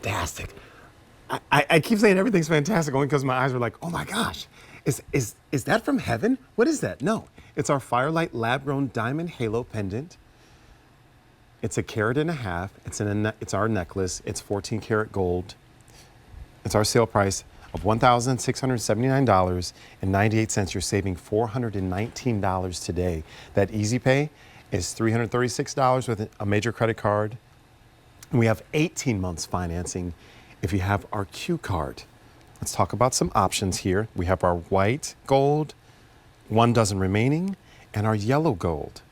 fantastic. I keep saying everything's fantastic only because my eyes are like, oh my gosh, is that from heaven? What is that? No, it's our Firelight lab-grown diamond halo pendant. It's 1.5 carats. It's our necklace. It's 14 karat gold. It's our sale price of $1,679.98. You're saving $419 today. That Easy Pay is $336 with a major credit card. And we have 18 months financing if you have our Q card. Let's talk about some options here. We have our white gold, 1 dozen remaining, and our yellow gold.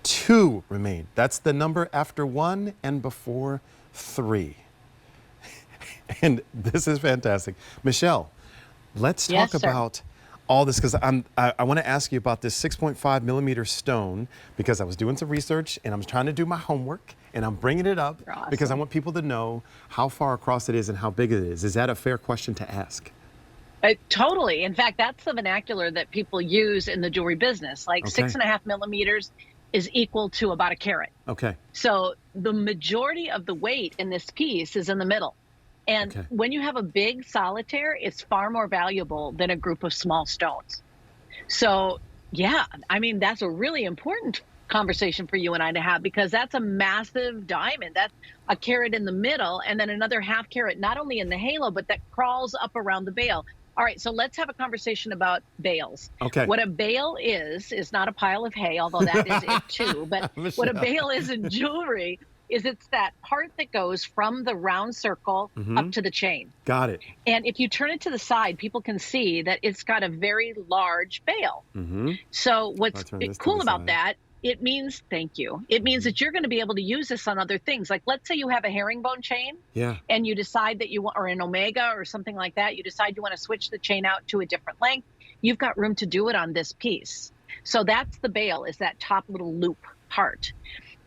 2 remain. That's the number after 1 and before 3. And this is fantastic. Michelle, let's talk about all this, because I want to ask you about this 6.5 millimeter stone, because I was doing some research and I'm trying to do my homework, and I'm bringing it up because I want people to know how far across it is and how big it is. Is that a fair question to ask? Totally. In fact, that's the vernacular that people use in the jewelry business. Like 6.5 millimeters is equal to about 1 carat. Okay. So the majority of the weight in this piece is in the middle. And when you have a big solitaire, it's far more valuable than a group of small stones. So yeah, I mean, that's a really important conversation for you and I to have, because that's a massive diamond. That's 1 carat in the middle, and then another 1/2 carat, not only in the halo, but that crawls up around the bail. All right, so let's have a conversation about bails. Okay. What a bail is not a pile of hay, although that is it too. But what a bail is in jewelry is it's that part that goes from the round circle up to the chain. Got it. And if you turn it to the side, people can see that it's got a very large bail. So what's cool about that, it means, thank you, it means that you're going to be able to use this on other things. Like, let's say you have a herringbone chain, and you decide that you want, or an omega or something like that, you decide you want to switch the chain out to a different length. You've got room to do it on this piece. So that's the bail, is that top little loop part.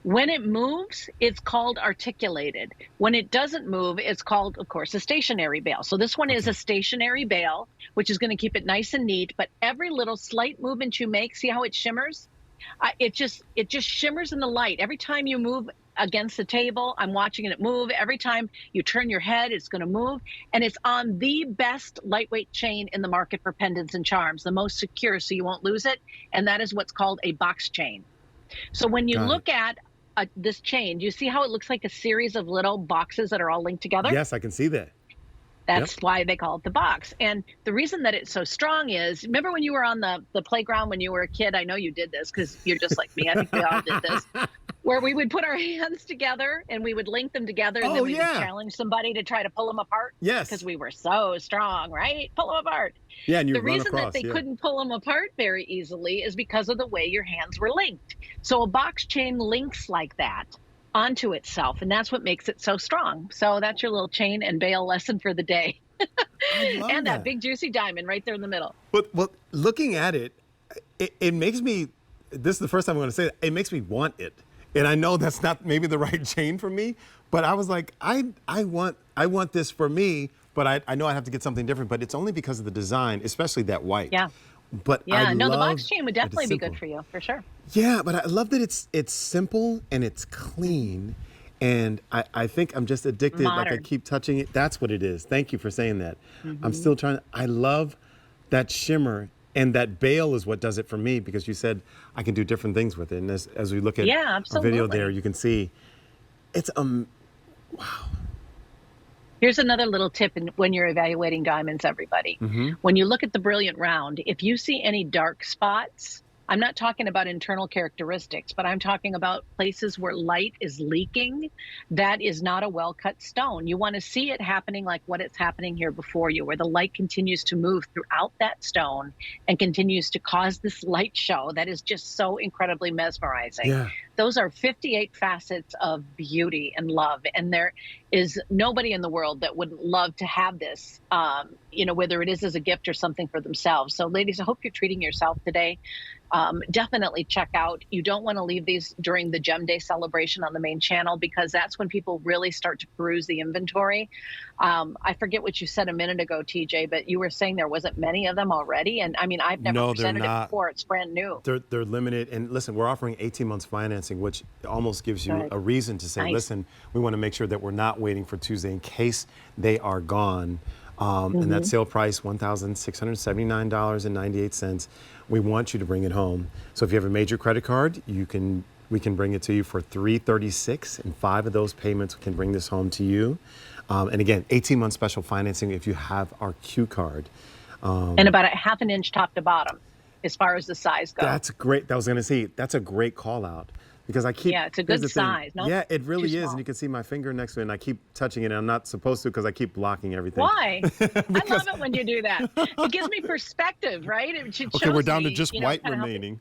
When it moves, it's called articulated. When it doesn't move, it's called, of course, a stationary bail. So this one is a stationary bail, which is going to keep it nice and neat. But every little slight movement you make, see how it shimmers? It just shimmers in the light. Every time you move against the table, I'm watching it move. Every time you turn your head, it's going to move. And it's on the best lightweight chain in the market for pendants and charms, the most secure, so you won't lose it. And that is what's called a box chain. So when you look at this chain, do you see how it looks like a series of little boxes that are all linked together? Yes, I can see that. That's why they call it the box. And the reason that it's so strong is, remember when you were on the playground when you were a kid? I know you did this because you're just like me. I think we all did this. Where we would put our hands together and we would link them together, and then we would challenge somebody to try to pull them apart. Yes. Because we were so strong, right? Pull them apart. Yeah, and you the run reason across, that they couldn't pull them apart very easily is because of the way your hands were linked. So a box chain links like that onto itself, and that's what makes it so strong. So that's your little chain and bail lesson for the day. And that big juicy diamond right there in the middle. Well, looking at it, it makes me, this is the first time I'm going to say it, it makes me want it. And I know that's not maybe the right chain for me, but I was like, I want this for me, but I know I have to get something different, but it's only because of the design, especially that white. Yeah. But yeah, no, the box chain would definitely be good for you, for sure. Yeah, but I love that it's simple and it's clean. And I think I'm just addicted. Modern. Like I keep touching it. That's what it is. Thank you for saying that. I'm still trying. I love that shimmer, and that bail is what does it for me, because you said I can do different things with it. And as we look at our video there, you can see it's wow. Here's another little tip when you're evaluating diamonds, everybody. When you look at the brilliant round, if you see any dark spots, I'm not talking about internal characteristics, but I'm talking about places where light is leaking. That is not a well-cut stone. You want to see it happening like what it's happening here before you, where the light continues to move throughout that stone and continues to cause this light show that is just so incredibly mesmerizing. Yeah. Those are 58 facets of beauty and love. And there is nobody in the world that wouldn't love to have this, whether it is as a gift or something for themselves. So ladies, I hope you're treating yourself today. Definitely check out. You don't want to leave these during the Gem Day celebration on the main channel, because that's when people really start to peruse the inventory. I forget what you said a minute ago, TJ, but you were saying there wasn't many of them already. And I mean, I've never presented it before. It's brand new. They're limited. And listen, we're offering 18 months financing. financing, which almost gives you Good. a reason to say, Nice. listen, we want to make sure that we're not waiting for Tuesday in case they are gone. And that sale price, $1,679.98. We want you to bring it home. So if you have a major credit card, we can bring it to you for $336, and 5 of those payments can bring this home to you. And again, 18-month special financing if you have our Q card. And about a half an inch top to bottom as far as the size goes. That's great. That was going to say, that's a great call out. Because I keep, Yeah, it's a here's good the thing. size. Not Yeah, it really too is. small. And you can see my finger next to it, and I keep touching it, and I'm not supposed to because I keep blocking everything. Why? I love it when you do that. It gives me perspective, right? Okay, we're down to just white remaining.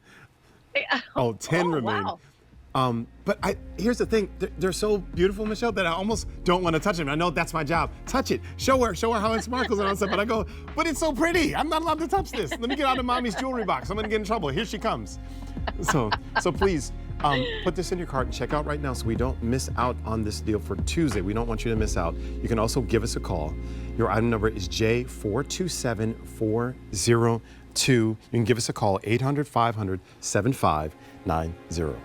10 remain. Wow. But here's the thing. They're so beautiful, Michelle, that I almost don't want to touch them. I know that's my job. Touch it. Show her how it sparkles and all that stuff. But I go, but it's so pretty. I'm not allowed to touch this. Let me get out of mommy's jewelry box. I'm going to get in trouble. Here she comes. So please put this in your cart and check out right now so we don't miss out on this deal for Tuesday. We don't want you to miss out. You can also give us a call. Your item number is J427402. You can give us a call, 800-500-7590.